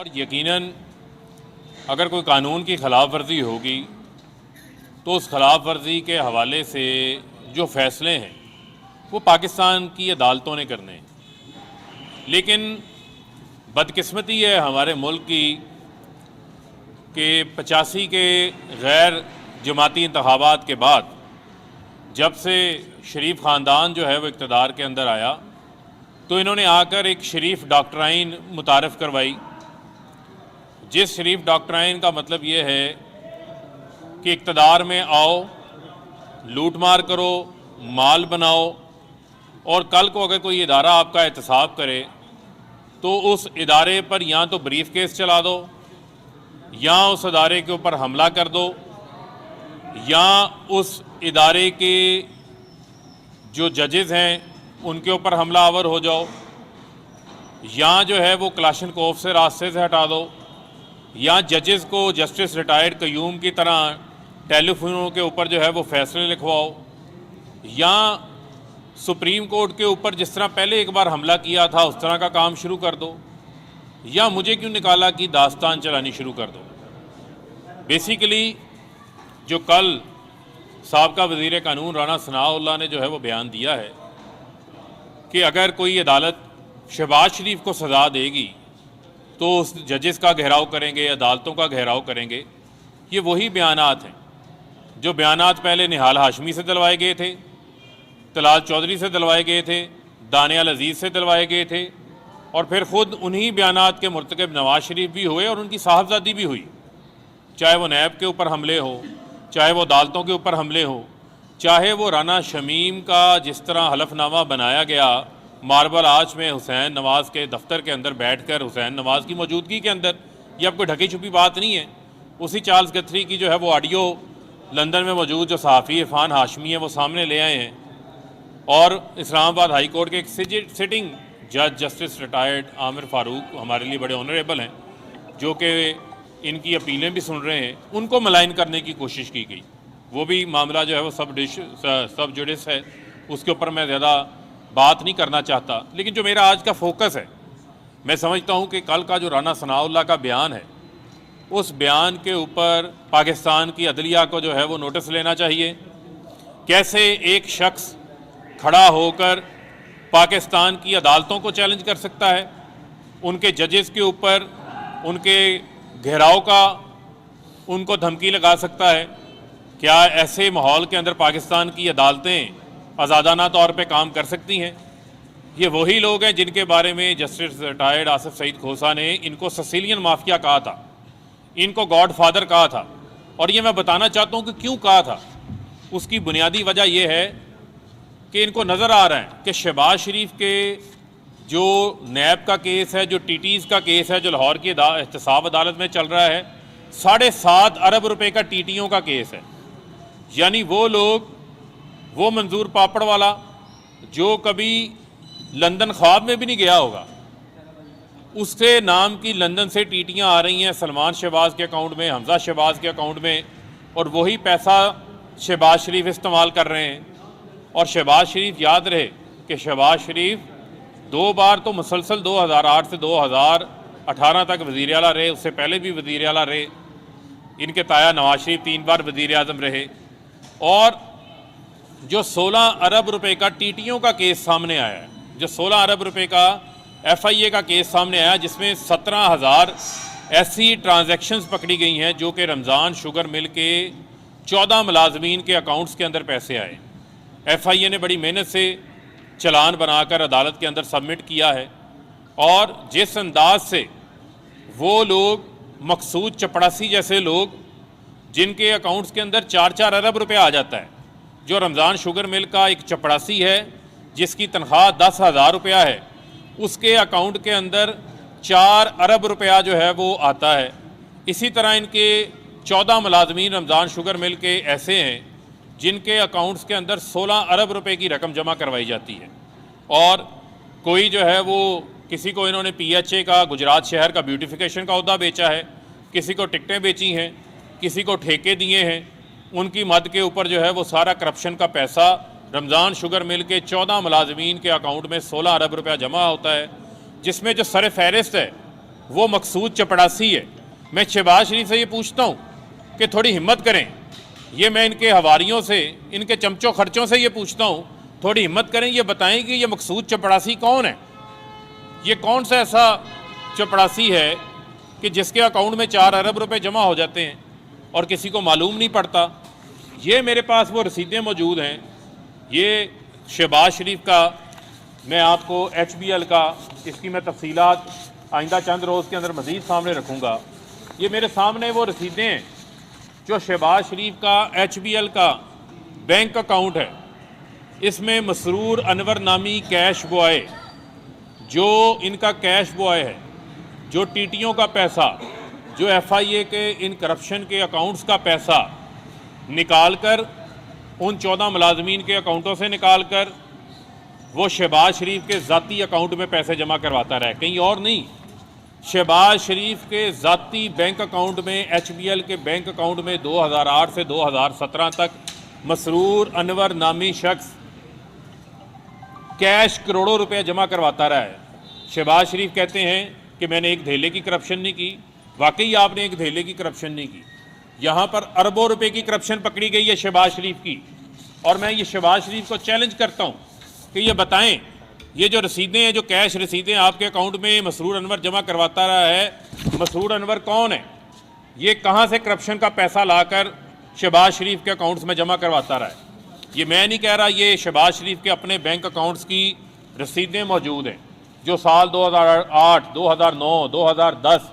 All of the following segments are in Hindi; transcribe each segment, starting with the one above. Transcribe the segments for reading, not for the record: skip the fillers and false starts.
और यकीनन अगर कोई कानून की खिलाफ वर्जी होगी तो उस खिलाफ वर्जी के हवाले से जो फ़ैसले हैं वो पाकिस्तान की अदालतों ने करने हैं। लेकिन बदकिस्मती है हमारे मुल्क की कि 85 के गैर जमाती इंतखाबात के बाद जब से शरीफ ख़ानदान जो है वो इक़्तिदार के अंदर आया तो इन्होंने आकर एक शरीफ डॉक्ट्राइन मुतारफ़ करवाई, जिस शरीफ डॉक्ट्राइन का मतलब ये है कि इक़्तिदार में आओ, लूट मार करो, माल बनाओ और कल को अगर कोई इदारा आपका एहतसाब करे तो उस इदारे पर या तो ब्रीफ केस चला दो या उस इदारे के ऊपर हमला कर दो या उस इदारे के जो जजेज़ हैं उनके ऊपर हमला आवर हो जाओ या जो है वो क्लाशनकोफ से रास्ते से हटा दो या जजेस को जस्टिस रिटायर्ड कयूम की तरह टेलीफोनों के ऊपर जो है वो फैसले लिखवाओ या सुप्रीम कोर्ट के ऊपर जिस तरह पहले एक बार हमला किया था उस तरह का काम शुरू कर दो या मुझे क्यों निकाला की दास्तान चलानी शुरू कर दो। बेसिकली जो कल साबका वज़ीर कानून राना सनाउल्लाह ने जो है वो बयान दिया है कि अगर कोई अदालत शहबाज शरीफ को सज़ा देगी तो उस जजेस का घेराव करेंगे, अदालतों का घेराव करेंगे। ये वही बयानात हैं जो बयानात पहले निहाल हाशमी से दिलवाए गए थे, तलाल चौधरी से दिलवाए गए थे, दानियाल अजीज़ से दिलवाए गए थे और फिर ख़ुद उन्हीं बयानात के मुर्तकब नवाज शरीफ भी हुए और उनकी साहबजादी भी हुई। चाहे वो नैब के ऊपर हमले हो, चाहे वो अदालतों के ऊपर हमले हो, चाहे वो राना शमीम का जिस तरह हलफनामा बनाया गया मार्बल आर्च में हुसैन नवाज के दफ्तर के अंदर बैठकर हुसैन नवाज की मौजूदगी के अंदर, ये अब कोई ढकी छुपी बात नहीं है। उसी चार्ल्स गथरी की जो है वो ऑडियो लंदन में मौजूद जो सहाफ़ी इरफान हाशमी है वो सामने ले आए हैं और इस्लामाबाद हाई कोर्ट के एक सिटिंग जज जस्टिस रिटायर्ड आमिर फ़ारूक हमारे लिए बड़े ऑनरेबल हैं जो कि इनकी अपीलें भी सुन रहे हैं, उनको मलाइन करने की कोशिश की गई। वो भी मामला जो है वो सब जुडिस है, उसके ऊपर मैं ज़्यादा बात नहीं करना चाहता। लेकिन जो मेरा आज का फोकस है, मैं समझता हूँ कि कल का जो राना सनाउल्लाह का बयान है उस बयान के ऊपर पाकिस्तान की अदलिया को जो है वो नोटिस लेना चाहिए। कैसे एक शख्स खड़ा होकर पाकिस्तान की अदालतों को चैलेंज कर सकता है, उनके जजेस के ऊपर उनके घेराव का उनको धमकी लगा सकता है। क्या ऐसे माहौल के अंदर पाकिस्तान की अदालतें आज़ादाना तौर पे काम कर सकती हैं? ये वही लोग हैं जिनके बारे में जस्टिस रिटायर्ड आसिफ सईद खोसा ने इनको सिसिलियन माफिया कहा था, इनको गॉड फादर कहा था। और ये मैं बताना चाहता हूँ कि क्यों कहा था। उसकी बुनियादी वजह यह है कि इनको नज़र आ रहा है कि शहबाज शरीफ के जो नैब का केस है, जो टीटीज़ का केस है, जो लाहौर की एहतसाब अदालत में चल रहा है, 7.5 अरब रुपए का टीटीओं का केस है। यानी वो लोग, वो मंजूर पापड़ वाला जो कभी लंदन ख्वाब में भी नहीं गया होगा, उसके नाम की लंदन से टीटियाँ आ रही हैं सलमान शहबाज के अकाउंट में, हमजा शहबाज के अकाउंट में, और वही पैसा शहबाज शरीफ इस्तेमाल कर रहे हैं। और शहबाज शरीफ, याद रहे कि शहबाज शरीफ 2 बार तो मुसलसल 2008 से 2018 तक वज़ीर आला रहे, उससे पहले भी वज़ीर आला रहे। इनके ताया नवाज शरीफ 3 बार वज़ीर आज़म रहे। और जो 16 अरब रुपए का टीटीओं का केस सामने आया है, जो 16 अरब रुपए का FIA का केस सामने आया, जिसमें 17,000 ऐसी ट्रांजैक्शंस पकड़ी गई हैं जो कि रमज़ान शुगर मिल के 14 मुलाजमीन के अकाउंट्स के अंदर पैसे आए। FIA ने बड़ी मेहनत से चलान बनाकर अदालत के अंदर सबमिट किया है और जिस अंदाज से वो लोग, मकसूद चपड़ासी जैसे लोग जिनके अकाउंट्स के अंदर 4-4 अरब रुपए आ जाता है, जो रमज़ान शुगर मिल का एक चपड़ासी है जिसकी तनख्वाह 10,000 रुपया है, उसके अकाउंट के अंदर 4 अरब रुपया जो है वो आता है। इसी तरह इनके 14 मुलाजमीन रमज़ान शुगर मिल के ऐसे हैं जिनके अकाउंट्स के अंदर 16 अरब रुपए की रकम जमा करवाई जाती है। और कोई जो है वो, किसी को इन्होंने PHA का, गुजरात शहर का ब्यूटिफिकेशन का ओहदा बेचा है, किसी को टिकटें बेची हैं, किसी को ठेके दिए हैं। उनकी मद के ऊपर जो है वो सारा करप्शन का पैसा रमज़ान शुगर मिल के 14 मुलाजमीन के अकाउंट में 16 अरब रुपया जमा होता है, जिसमें जो सर फहरिस्त है वो मकसूद चपड़ासी है। मैं शहबाज शरीफ से ये पूछता हूँ कि थोड़ी हिम्मत करें, ये मैं इनके हवारियों से, इनके चमचों खर्चों से ये पूछता हूँ, थोड़ी हिम्मत करें, ये बताएं कि ये मकसूद चपड़ासी कौन है। ये कौन सा ऐसा चपड़ासी है कि जिसके अकाउंट में 4 अरब रुपए जमा हो जाते हैं और किसी को मालूम नहीं पड़ता। ये मेरे पास वो रसीदें मौजूद हैं। ये शहबाज शरीफ का, मैं आपको HBL का, इसकी मैं तफसीलात आइंदा चंद रोज़ के अंदर मज़ीद सामने रखूँगा। ये मेरे सामने वो रसीदें हैं जो शहबाज शरीफ का HBL का बैंक अकाउंट है। इसमें मसरूर अनवर नामी कैश बॉय, जो इनका कैश बॉय है, जो टीटीओं का पैसा, जो FIA के इन करप्शन के अकाउंट्स का पैसा निकाल कर, उन 14 मुलाजमीन के अकाउंटों से निकाल कर वो शहबाज शरीफ के ज़ाती अकाउंट में पैसे जमा करवाता रहा, कहीं और नहीं। शहबाज शरीफ के ज़ाती बैंक अकाउंट में, HBL के बैंक अकाउंट में 2008 से 2017 तक मसरूर अनवर नामी शख्स कैश करोड़ों रुपए जमा करवाता रहा है। शहबाज शरीफ कहते हैं कि मैंने एक धेले की करप्शन नहीं की। वाकई आपने एक धेले की करप्शन नहीं की। यहाँ पर अरबों रुपए की करप्शन पकड़ी गई है शहबाज शरीफ की। और मैं ये शहबाज शरीफ को चैलेंज करता हूँ कि ये बताएं, ये जो रसीदें हैं, जो कैश रसीदें आपके अकाउंट में मसरूर अनवर जमा करवाता रहा है, मसरूर अनवर कौन है? ये कहाँ से करप्शन का पैसा लाकर शहबाज शरीफ के अकाउंट्स में जमा करवाता रहा है? ये मैं नहीं कह रहा, ये शहबाज शरीफ के अपने बैंक अकाउंट्स की रसीदें मौजूद हैं, जो साल 2008, 2009, 2010,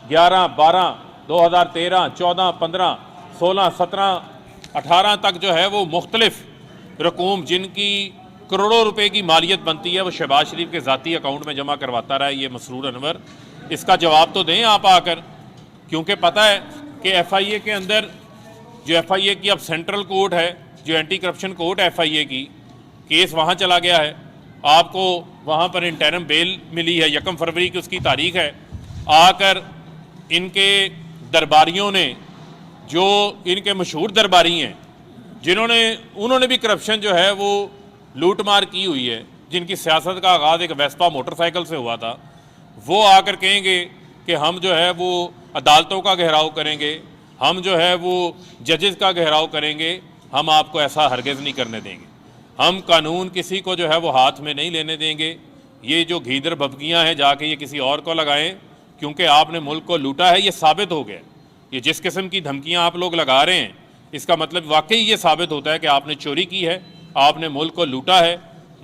11, 12, 2013, 14, 15, 16, 17, 18 तक जो है वो मुख्तलिफ रकूम जिनकी करोड़ों रुपए की मालियत बनती है, वो शहबाज शरीफ के ज़ाती अकाउंट में जमा करवाता रहा है ये मसरूर अनवर। इसका जवाब तो दें आप आकर, क्योंकि पता है कि FIA के अंदर, जो FIA की अब सेंट्रल कोर्ट है, जो एंटी करप्शन कोर्ट FIA की, केस वहाँ चला गया है। आपको वहाँ पर इंटरम बेल मिली है, 1 फरवरी की उसकी तारीख है। आकर इनके दरबारियों ने, जो इनके मशहूर दरबारी हैं, उन्होंने भी करप्शन जो है वो लूट मार की हुई है, जिनकी सियासत का आगाज़ एक वेस्पा मोटरसाइकिल से हुआ था, वो आकर कहेंगे कि हम जो है वो अदालतों का घेराव करेंगे, हम जो है वो जजेस का घेराव करेंगे, हम आपको ऐसा हरगिज़ नहीं करने देंगे, हम कानून किसी को जो है वो हाथ में नहीं लेने देंगे। ये जो घीदर भभकियाँ हैं जाके ये किसी और को लगाएं, क्योंकि आपने मुल्क को लूटा है, ये साबित हो गया। ये जिस किस्म की धमकियाँ आप लोग लगा रहे हैं, इसका मतलब वाकई ये साबित होता है कि आपने चोरी की है, आपने मुल्क को लूटा है,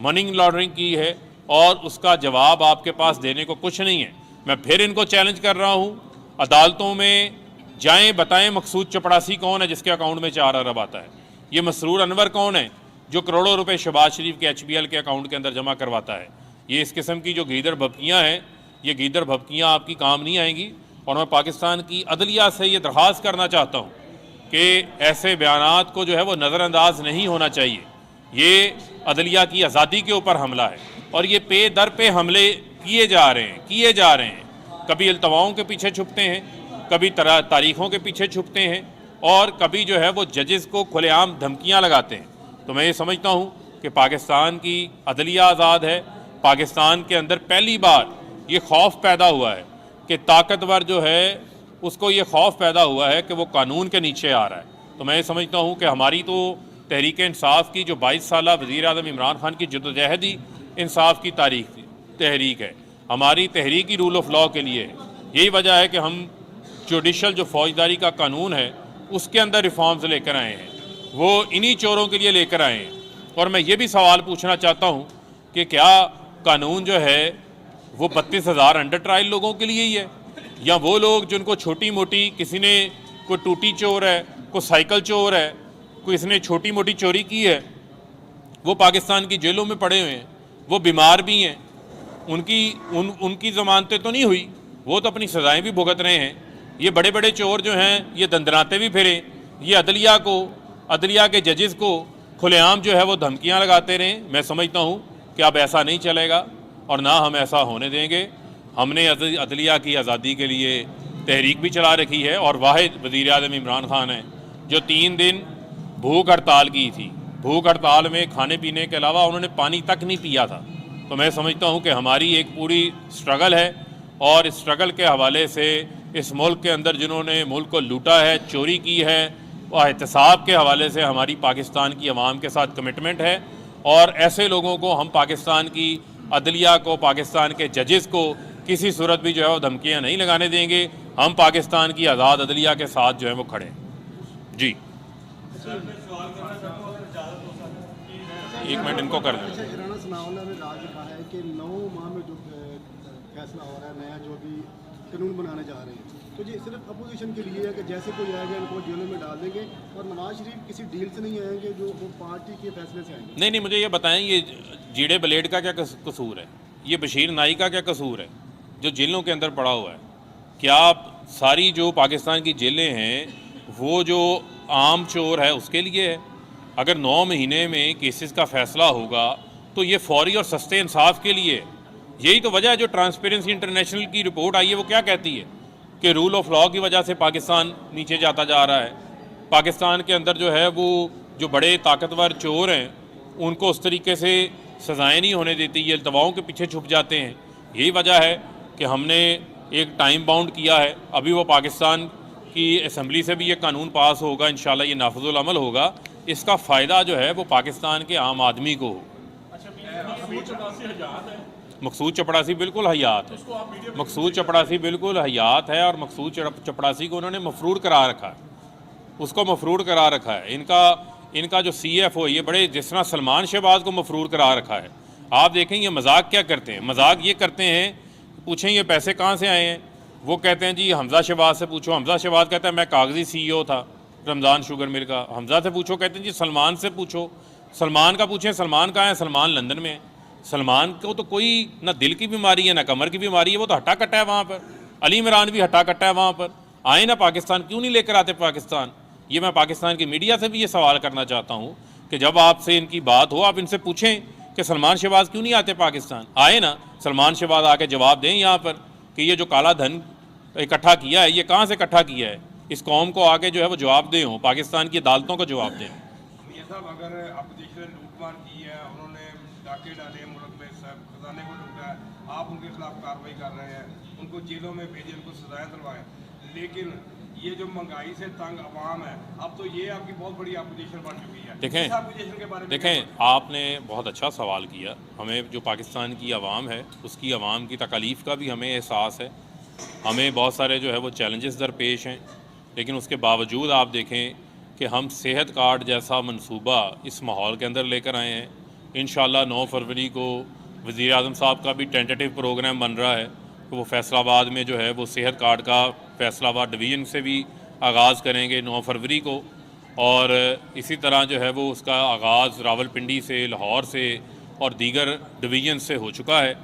मनी लॉन्ड्रिंग की है, और उसका जवाब आपके पास देने को कुछ नहीं है। मैं फिर इनको चैलेंज कर रहा हूँ, अदालतों में जाएं, बताएं मकसूद चपड़ासी कौन है जिसके अकाउंट में 4 अरब आता है? ये मसरूर अनवर कौन है जो करोड़ों रुपए शहबाज शरीफ के HBL के अकाउंट के अंदर जमा करवाता है? ये इस किस्म की जो गीदर भभकियाँ हैं, ये गीदर भभकियाँ आपकी काम नहीं आएंगी। और मैं पाकिस्तान की अदलिया से ये दरख्वास्त करना चाहता हूँ कि ऐसे बयानात को जो है वो नज़रअंदाज नहीं होना चाहिए। ये अदलिया की आज़ादी के ऊपर हमला है, और ये पे दर पे हमले किए जा रहे हैं। कभी अल्तवाओं के पीछे छुपते हैं, कभी तारीखों के पीछे छुपते हैं, और कभी जो है वो जजेस को खुलेआम धमकियां लगाते हैं। तो मैं ये समझता हूँ कि पाकिस्तान की अदलिया आज़ाद है। पाकिस्तान के अंदर पहली बार ये खौफ पैदा हुआ है कि ताकतवर जो है उसको ये खौफ पैदा हुआ है कि वो कानून के नीचे आ रहा है। तो मैं ये समझता हूँ कि हमारी तो तहरीक इंसाफ की जो 22 साल वज़ीर आज़म इमरान खान की जद्दोजहद ही इंसाफ की तहरीक है, हमारी तहरीक ही रूल ऑफ लॉ के लिए है। यही वजह है कि हम जुडिशल जो फौजदारी का कानून है उसके अंदर रिफॉर्म्स लेकर आए हैं, वो इन्हीं चोरों के लिए लेकर आए हैं। और मैं ये भी सवाल पूछना चाहता हूँ कि क्या कानून जो है वो 32,000 अंडर ट्रायल लोगों के लिए ही है, या वो लोग जिनको छोटी मोटी, किसी ने कोई टूटी चोर है, कोई साइकिल चोर है, कोई इसने छोटी मोटी चोरी की है, वो पाकिस्तान की जेलों में पड़े हुए हैं, वो बीमार भी हैं, उनकी ज़मानतें तो नहीं हुई, वो तो अपनी सज़ाएं भी भुगत रहे हैं। ये बड़े बड़े चोर जो हैं ये दंदनाते भी फिरे, ये अदलिया के जजेस को खुलेआम जो है वो धमकियां लगाते रहें। मैं समझता हूँ कि अब ऐसा नहीं चलेगा और ना हम ऐसा होने देंगे। हमने अदलिया की आज़ादी के लिए तहरीक भी चला रखी है, और वाहिद वज़ीर आज़म इमरान खान हैं जो 3 दिन भूख हड़ताल की थी। भूख हड़ताल में खाने पीने के अलावा उन्होंने पानी तक नहीं पिया था। तो मैं समझता हूँ कि हमारी एक पूरी स्ट्रगल है और स्ट्रगल के हवाले से इस मुल्क के अंदर जिन्होंने मुल्क को लूटा है, चोरी की है, और एहतसाब के हवाले से हमारी पाकिस्तान की आवाम के साथ कमिटमेंट है। और ऐसे लोगों को हम पाकिस्तान की अदलिया को, पाकिस्तान के जजेस को किसी सूरत भी जो है वो धमकियाँ नहीं लगाने देंगे। हम पाकिस्तान की आज़ाद अदलिया के साथ जो है वो खड़े हैं। जी एक मिनट इनको कर दें। राणा सनाउल्लाह ने राज कहा है कि 9 माह में जो फैसला हो रहा है, नया जो भी कानून बनाने जा रहे हैं, तो ये सिर्फ अपोजिशन के लिए है कि जैसे कोई आएगा इनको जेलों में डाल देंगे, और नवाज शरीफ किसी डील से नहीं आएंगे, जो वो पार्टी के फैसले से आएंगे। नहीं, मुझे ये बताएं, ये जीड़े ब्लेड का क्या कसूर है? ये बशीर नाई का क्या कसूर है जो जेलों के अंदर पड़ा हुआ है? क्या सारी जो पाकिस्तान की जेलें हैं वो जो आम चोर है उसके लिए है? अगर 9 महीने में केसेस का फ़ैसला होगा तो ये फौरी और सस्ते इंसाफ के लिए है। यही तो वजह है जो ट्रांसपेरेंसी इंटरनेशनल की रिपोर्ट आई है वो क्या कहती है कि रूल ऑफ लॉ की वजह से पाकिस्तान नीचे जाता जा रहा है। पाकिस्तान के अंदर जो है वो जो बड़े ताकतवर चोर हैं उनको उस तरीके से सजाएं नहीं होने देती, ये अल्तवाओं के पीछे छुप जाते हैं। यही वजह है कि हमने एक टाइम बाउंड किया है। अभी वो पाकिस्तान की असम्बली से भी ये कानून पास होगा, इंशाल्लाह ये नाफिजुल अमल होगा। इसका फ़ायदा जो है वो पाकिस्तान के आम आदमी को हो। मकसूद चपड़ासी बिल्कुल हयात है, मकसूद चपड़ासी बिल्कुल हयात है, और मकसूद चपड़ासी को उन्होंने मफरूर करा रखा है, उसको मफरूर करा रखा है। इनका जो CFO, ये बड़े जिस तरह सलमान शहबाज को मफरूर करा रखा है। आप देखें ये मजाक क्या करते हैं, मजाक ये करते हैं, पूछें ये पैसे कहाँ से आए हैं, वो कहते हैं जी हमजा शहबाज से पूछो। हमजा शहबाज कहता है मैं कागजी CEO था रमज़ान शुगर मिल का। हमजा से पूछो, कहते हैं जी सलमान से पूछो। सलमान का पूछें, सलमान कहाँ है? सलमान लंदन में है। सलमान को तो कोई ना दिल की बीमारी है ना कमर की बीमारी है, वो तो हट्टा कट्टा है वहाँ पर। अली इमरान भी हट्टा कट्टा है वहाँ पर। आए ना पाकिस्तान, क्यों नहीं लेकर आते पाकिस्तान? ये मैं पाकिस्तान की मीडिया से भी ये सवाल करना चाहता हूँ कि जब आपसे इनकी बात हो आप इनसे पूछें कि सलमान शहबाज क्यों नहीं आते पाकिस्तान। आए ना, सलमान शहबाज आके जवाब दें यहाँ पर कि ये जो काला धन इकट्ठा किया है ये कहाँ से इकट्ठा किया है, इस कौम को आके जो है वो जवाब दें, हो पाकिस्तान की अदालतों को जवाब दें। अगर अपोजिशन ने लूटमार की है, उन्होंने डाके डाले मुल्क में, सब खजाने को लूटा है, आप उनके खिलाफ कार्रवाई कर रहे हैं, उनको जेलों में भेजें, उनको सजाएं दिलवाएं, लेकिन ये जो महंगाई से तंग अवाम है, अब तो ये आपकी बहुत बड़ी अपोजिशन बन चुकी है। देखें आपने बहुत अच्छा सवाल किया। हमें जो पाकिस्तान की आवाम है उसकी आवाम की तकलीफ़ का भी हमें एहसास है। हमें बहुत सारे जो है वो चैलेंजेस दरपेश हैं, लेकिन उसके बावजूद आप देखें कि हम सेहत कार्ड जैसा मंसूबा इस माहौल के अंदर लेकर आए हैं। इंशाल्लाह 9 फरवरी को वज़ीर आज़म साहब का भी टेंटेटिव प्रोग्राम बन रहा है कि वो फैसलाबाद में जो है वो सेहत कार्ड का फैसलाबाद डिवीज़न से भी आगाज़ करेंगे 9 फरवरी को, और इसी तरह जो है वो उसका आगाज़ रावलपिंडी से, लाहौर से और दीगर डिवीज़न से हो चुका है,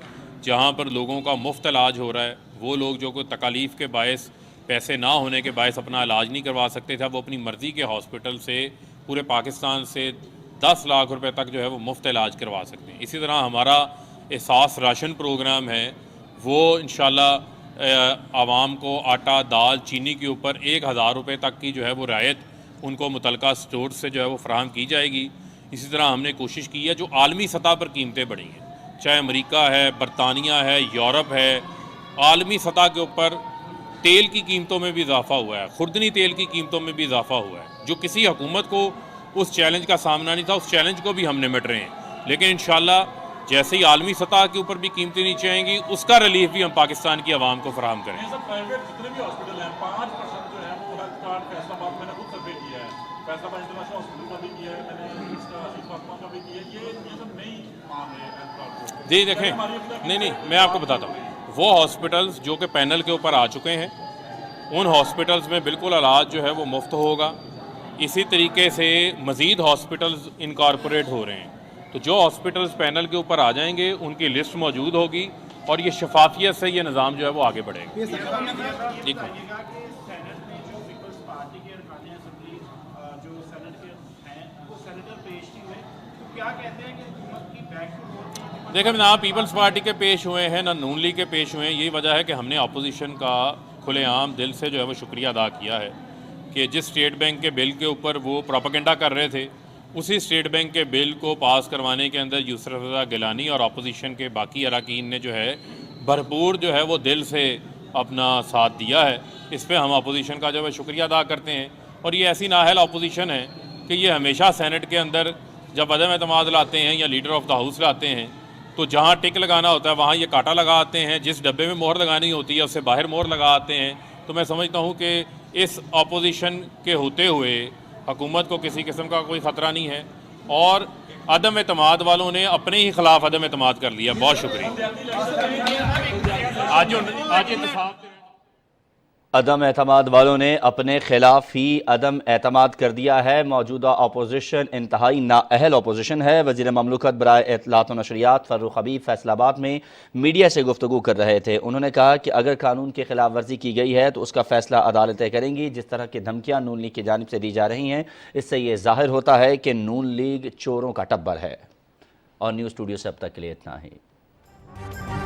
जहाँ पर लोगों का मुफ्त इलाज हो रहा है। वो लोग जो कोई तकालीफ़ के बायस, पैसे ना होने के बायस अपना इलाज नहीं करवा सकते थे, वो अपनी मर्ज़ी के हॉस्पिटल से पूरे पाकिस्तान से 10 लाख रुपए तक जो है वो मुफ्त इलाज करवा सकते हैं। इसी तरह हमारा एहसास राशन प्रोग्राम है, वो इंशाल्लाह आवाम को आटा, दाल, चीनी के ऊपर 1000 रुपये तक की जो है वो रायत उनको मुतलका स्टोर से जो है वो फ्राहम की जाएगी। इसी तरह हमने कोशिश की है, जो आलमी सतह पर कीमतें बढ़ी हैं, चाहे अमेरिका है, बरतानिया है, यूरोप है, आलमी सतह के ऊपर तेल की कीमतों में भी इजाफा हुआ है, खुर्दनी तेल की कीमतों में भी इजाफा हुआ है, जो किसी हुकूमत को उस चैलेंज का सामना नहीं था। उस चैलेंज को भी हम निपट रहे हैं, लेकिन इंशाल्लाह जैसे ही आलमी सतह के ऊपर भी कीमतें नीचे आएंगी उसका रिलीफ भी हम पाकिस्तान की आवाम को फराहम करें। जितने भी हॉस्पिटल हैं 5% जो है वो हेल्थ कार्ड फैसलाबाद मैंने खुद सर्वे किया है, फैसलाबाद इंटरनेशनल हॉस्पिटल का भी किया है मैंने, इसका फातिमा का भी किया है। ये सब नई मांग है हेल्थ कार्ड को। जी देखें, नहीं मैं आपको बताता हूँ, वो हॉस्पिटल्स जो कि पैनल के ऊपर आ चुके हैं उन हॉस्पिटल्स में बिल्कुल इलाज जो है वो मुफ्त होगा। इसी तरीके से मज़ीद हॉस्पिटल्स इनकॉर्पोरेट हो रहे हैं, तो जो हॉस्पिटल्स पैनल के ऊपर आ जाएंगे उनकी लिस्ट मौजूद होगी और ये शफाफियत से ये निज़ाम जो है वो आगे बढ़ेगा। ठीक है, देखिए ना पीपल्स पार्टी के पेश हुए हैं ना नून लीग के पेश हुए हैं। यही वजह है कि हमने अपोजिशन का खुलेआम दिल से जो है वो शुक्रिया अदा किया है कि जिस स्टेट बैंक के बिल के ऊपर वो प्रोपेगेंडा कर रहे थे, उसी स्टेट बैंक के बिल को पास करवाने के अंदर यूसुफ रज़ा गिलानी और अपोजिशन के बाकी अरकान ने जो है भरपूर जो है वो दिल से अपना साथ दिया है। इस पे हम अपोजिशन का जो है शुक्रिया अदा करते हैं। और ये ऐसी नाअहल अपोजिशन है कि ये हमेशा सेनेट के अंदर जब अदम एतमाद लाते हैं या लीडर ऑफ द हाउस लाते हैं तो जहाँ टिक लगाना होता है वहाँ ये कांटा लगा आते हैं, जिस डब्बे में मोहर लगानी होती है उससे बाहर मोहर लगा आते हैं। तो मैं समझता हूँ कि इस अपोजिशन के होते हुए हुकूमत को किसी किस्म का कोई ख़तरा नहीं है और अदम एतमाद वालों ने अपने ही खिलाफ अदम एतमाद कर लिया। बहुत शुक्रिया। आज इंतखाब अदम एतमाद वालों ने अपने खिलाफ ही अदम एतमाद कर दिया है। मौजूदा अपोजिशन इंतहाई नाअहल अपोजिशन है। वज़ीर ममलकत बराए इत्तलात व नशरियात फ़र्रुख हबीब फैसलाबाद में मीडिया से गुफ्तगू कर रहे थे। उन्होंने कहा कि अगर कानून की खिलाफ वर्जी की गई है तो उसका फ़ैसला अदालतें करेंगी। जिस तरह की धमकियाँ नून लीग की जानिब से दी जा रही हैं इससे ये ज़ाहिर होता है कि नून लीग चोरों का टब्बर है। और न्यूज़ स्टूडियो से अब तक के लिए इतना ही।